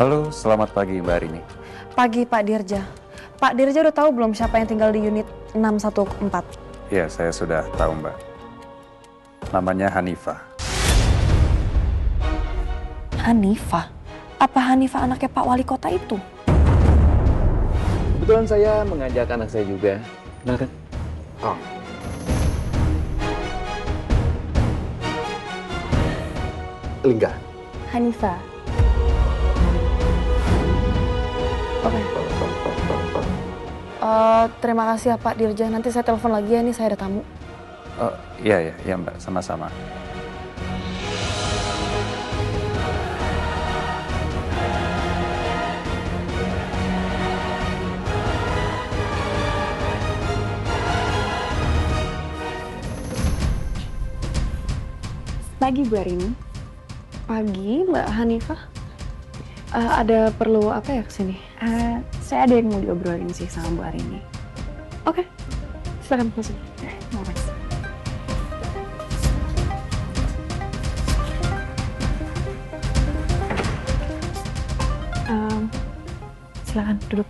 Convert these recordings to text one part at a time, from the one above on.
Halo, selamat pagi Mbak Arini. Pagi Pak Dirja. Pak Dirja udah tahu belum siapa yang tinggal di unit 614? Ya, saya sudah tahu Mbak. Namanya Hanifah. Hanifah? Apa Hanifah anaknya Pak Wali Kota itu? Kebetulan saya mengajak anak saya juga. Kenalkan. Oh. Lingga. Hanifah. Oke. Terima kasih ya Pak Dirja. Nanti saya telepon lagi ya, nih saya ada tamu. Oh, iya Mbak, sama-sama. Pagi Bu Arini. Pagi Mbak Hanifah. Ada perlu apa ya kesini? Saya ada yang mau diobrolin sih sama Bu Arini. Oke, silakan masuk. Makasih. Silakan duduk.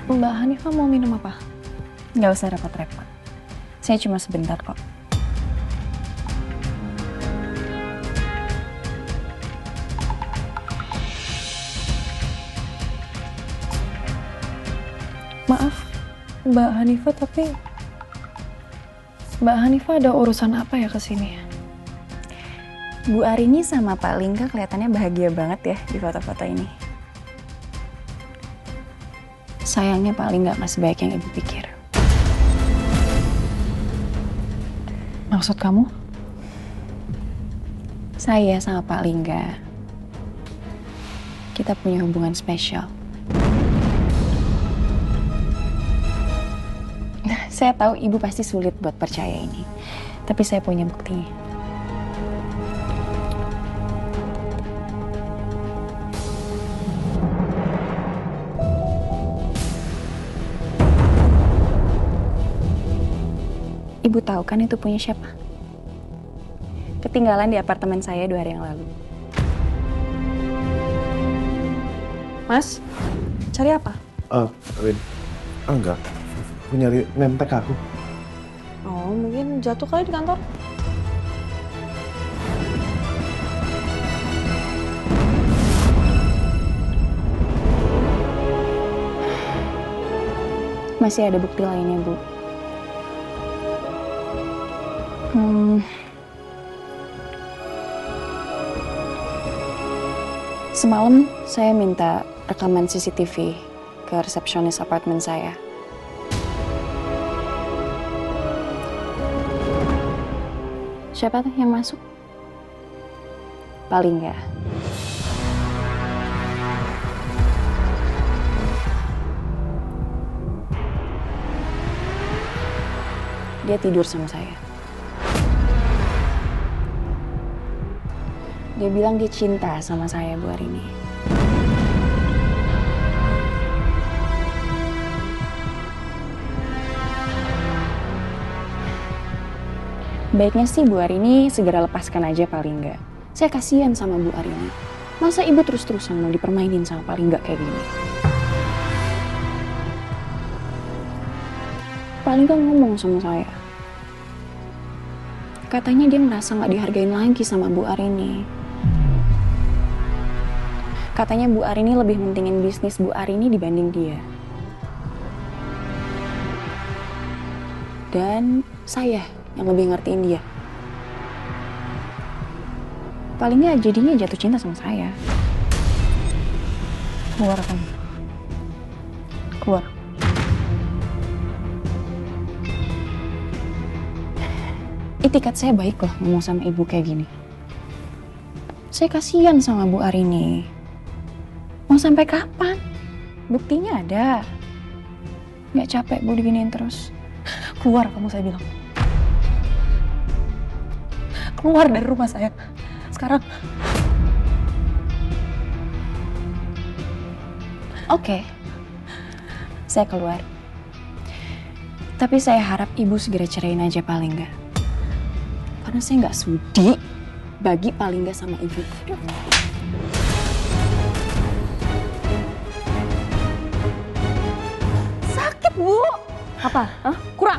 Mbak Hanifah mau minum apa? Nggak usah repot-repot. Saya cuma sebentar kok. Maaf, Mbak Hanifah, tapi Mbak Hanifah ada urusan apa ya kesini? Bu Arini sama Pak Lingga kelihatannya bahagia banget ya di foto-foto ini. Sayangnya Pak Lingga nggak sebaik yang Ibu pikir. Maksud kamu? Saya sama Pak Lingga, kita punya hubungan spesial. Saya tahu Ibu pasti sulit buat percaya ini, tapi saya punya buktinya. Ibu tahu kan itu punya siapa? Ketinggalan di apartemen saya 2 hari yang lalu. Mas, cari apa? Win. Enggak. Aku nyari name tag aku. Oh, mungkin jatuh kali di kantor. Masih ada bukti lainnya, Bu. Semalam saya minta rekaman CCTV ke resepsionis apartemen saya. Siapa tuh yang masuk? Paling nggak. Dia tidur sama saya. Dia bilang dia cinta sama saya, Bu Arini. Baiknya sih Bu Arini segera lepaskan aja paling nggak. Saya kasihan sama Bu Arini. Masa Ibu terus-terusan mau dipermainin sama paling nggak kayak gini? Paling nggak ngomong sama saya. Katanya dia merasa nggak dihargain lagi sama Bu Arini. Katanya Bu Arini lebih mentingin bisnis Bu Arini dibanding dia. Dan saya yang lebih ngertiin dia. Paling nggak jadinya jatuh cinta sama saya. Keluar kamu. Keluar. Itikat saya baik loh ngomong sama Ibu kayak gini. Saya kasihan sama Bu Arini. Mau sampai kapan? Buktinya ada. Nggak capek Bu diginiin terus. Keluar kamu, saya bilang. Keluar dari rumah saya. Sekarang. Oke. Saya keluar. Tapi saya harap Ibu segera ceraiin aja paling nggak. Karena saya nggak sudi bagi Palingga sama ibu. Sakit, Bu. Apa? Hah? Kurang?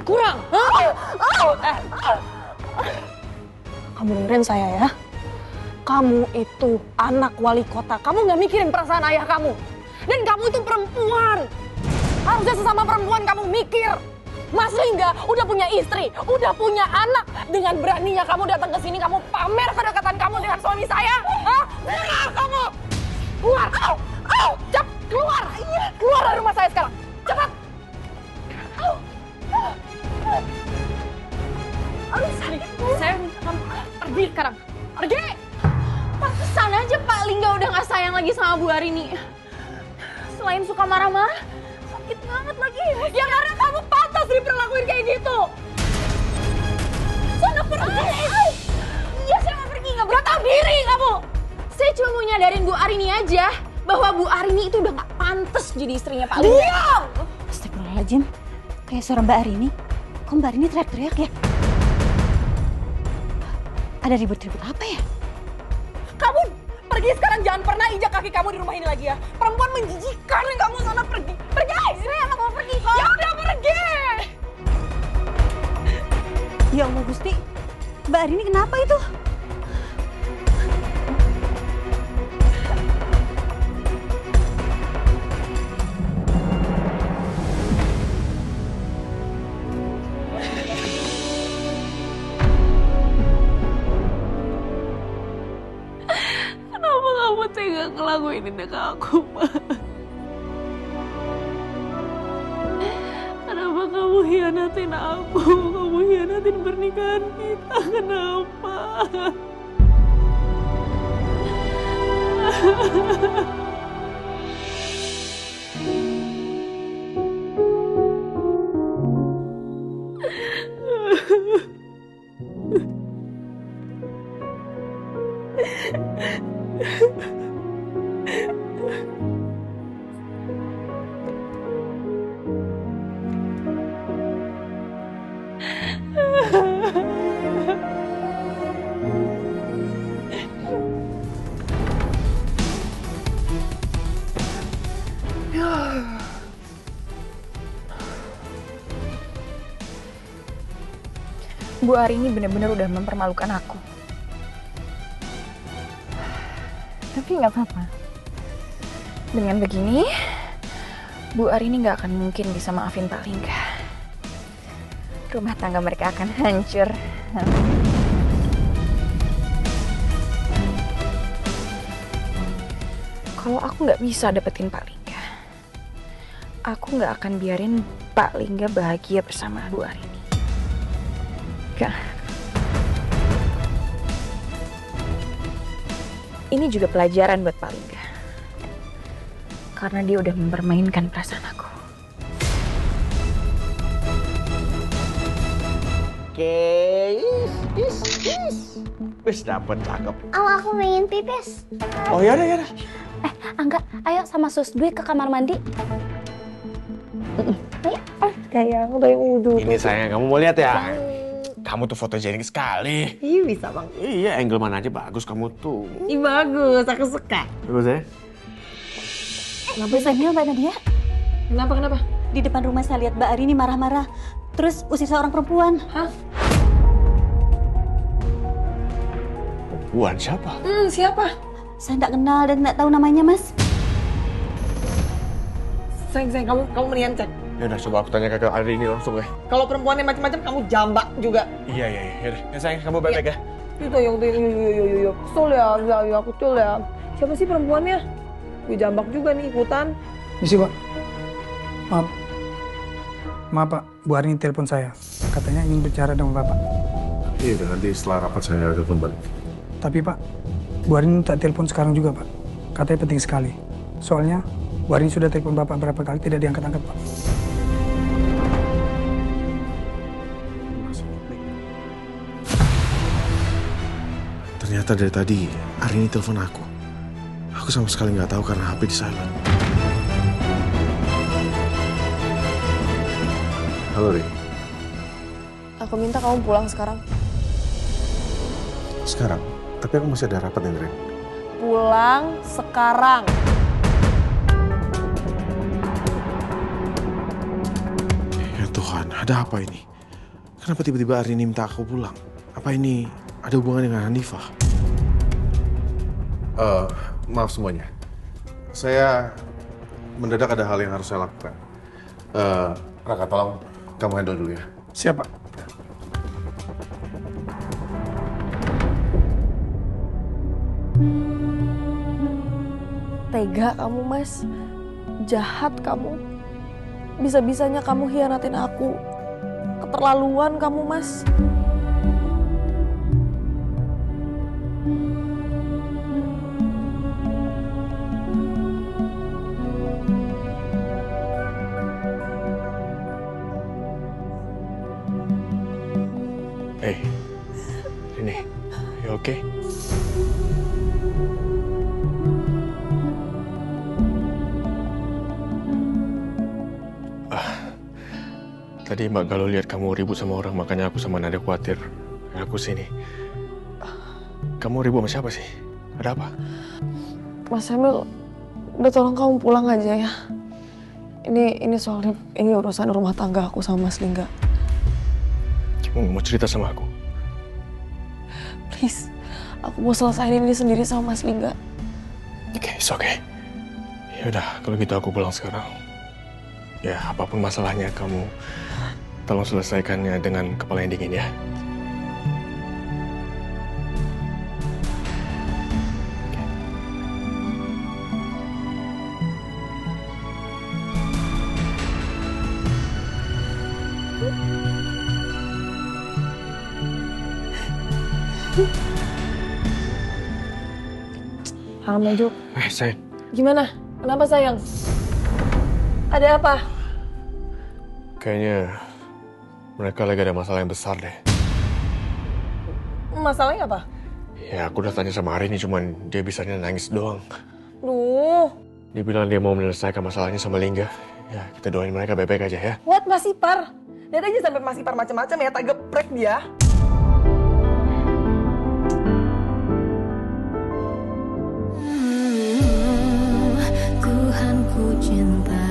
Kurang? Kamu dengerin saya ya. Kamu itu anak wali kota. Kamu nggak mikirin perasaan ayah kamu. Dan kamu itu perempuan. Harusnya sesama perempuan kamu mikir. Mas Lingga udah punya istri, udah punya anak. Dengan beraninya kamu datang ke sini, kamu pamer kedekatan kamu dengan suami saya. Hah? Keluar kamu! Keluar! Cepat keluar! Keluar dari rumah saya sekarang! Cepat! Saya minta kamu pergi sekarang. Pergi! Pantesan aja Pak Lingga udah gak sayang lagi sama Bu Arini. Selain suka marah-marah, sakit banget lagi. Ya karena kamu pantas diperlakuin kayak gitu. Sana pergi. Iya saya mau pergi, gak tahu diri kamu. Saya cuma mau nyadarin Bu Arini aja bahwa Bu Arini itu udah gak pantas jadi istrinya Pak Lingga. Diam! Astagfirullahaladzim, kayak suara Mbak Arini. Kok Mbak Arini teriak-teriak ya? Ada ribut-ribut apa ya? Kamu pergi sekarang, jangan pernah injak kaki kamu di rumah ini lagi ya. Perempuan menjijikan yang kamu sana pergi. Pergi! Saya emang mau pergi kok. Ya udah pergi! Ya Allah Gusti, Mbak Arini kenapa itu? Kenapa kamu tega ngelakuin ini ke aku, Ma? Kenapa kamu hianatin aku? Kamu hianatin pernikahan kita. Kenapa? Bu Arini benar-benar udah mempermalukan aku. Tapi nggak apa-apa. Dengan begini, Bu Arini nggak akan mungkin bisa maafin Pak Lingga. Rumah tangga mereka akan hancur. Kalau aku nggak bisa dapetin Pak Lingga, aku nggak akan biarin Pak Lingga bahagia bersama Bu Arini. Gak. Ini juga pelajaran buat Pak Lingga. Karena dia udah mempermainkan perasaan aku. Oke, wis dapet cakep. Aku pengen pipis. Oh ya udah. Angga, ayo sama Sus Dwi ke kamar mandi. Ayo. Kayak udah yang udah. Ini sayang, kamu mau lihat ya? Kamu tuh fotogenik sekali. Iya bisa bang. Iya, angle mana aja bagus kamu tuh. Ih bagus, aku suka. Bagus ya? Lampu Samil Mbak Nadia. Kenapa? Di depan rumah saya lihat Mbak Arini marah-marah. Terus usir seorang perempuan. Hah? Perempuan siapa? Siapa? Saya nggak kenal dan nggak tahu namanya, Mas. Sayang, kamu mendingan cek. Ya udah, coba aku tanya ke Arini langsung ya. Kalau perempuannya macam-macam, kamu jambak juga. Iya. Ya udah. Ya sayang, kamu balik ya. Itu yang yo. Kesel ya, kesel ya. Siapa sih perempuannya? Gue jambak juga nih ikutan. Misi Pak. Maaf Pak, Bu Arini telepon saya. Katanya ingin bicara dengan Bapak. Iya, nanti setelah rapat saya telepon balik. Tapi Pak, Bu Arini tak telepon sekarang juga Pak. Katanya penting sekali. Soalnya Bu Arini sudah telepon Bapak berapa kali tidak diangkat-angkat Pak. Ternyata dari tadi Arini telepon aku. Aku sama sekali nggak tahu karena HP di silent. Halo, Ri. Aku minta kamu pulang sekarang. Sekarang? Tapi aku masih ada rapat nih, Rin. Pulang sekarang. Ya Tuhan, ada apa ini? Kenapa tiba-tiba Arini minta aku pulang? Apa ini ada hubungan dengan Hanifah? Maaf semuanya. Saya mendadak ada hal yang harus saya lakukan. Raka, tolong kamu handle dulu ya. Siap, Pak. Tega kamu, Mas. Jahat kamu. Bisa-bisanya kamu hianatin aku. Keterlaluan kamu, Mas. Hey, Rini, you okay? Tadi Mbak Galuh lihat kamu ribut sama orang, makanya aku sama Nadia khawatir. Aku sini. Kamu ribut sama siapa sih? Ada apa? Mas Emil, udah tolong kamu pulang aja ya. Ini soalnya ini urusan rumah tangga aku sama Mas Lingga. Kamu mau cerita sama aku? Please, aku mau selesaiin ini sendiri sama Mas Lingga. Oke, it's okay. Yaudah, kalau gitu aku pulang sekarang. Ya, apapun masalahnya kamu tolong selesaikannya dengan kepala yang dingin ya. Halo Maju. Sayang. Gimana? Kenapa sayang? Ada apa? Kayaknya mereka lagi ada masalah yang besar deh. Masalahnya apa? Ya, aku udah tanya sama Arini, cuman dia bisanya nangis doang. Duh. Dia bilang dia mau menyelesaikan masalahnya sama Lingga. Ya, kita doain mereka baik-baik aja ya. What, Mas Ipar? Lihat aja sampai Mas Ipar macam-macam ya, tak geprek dia. Tuhan ku cinta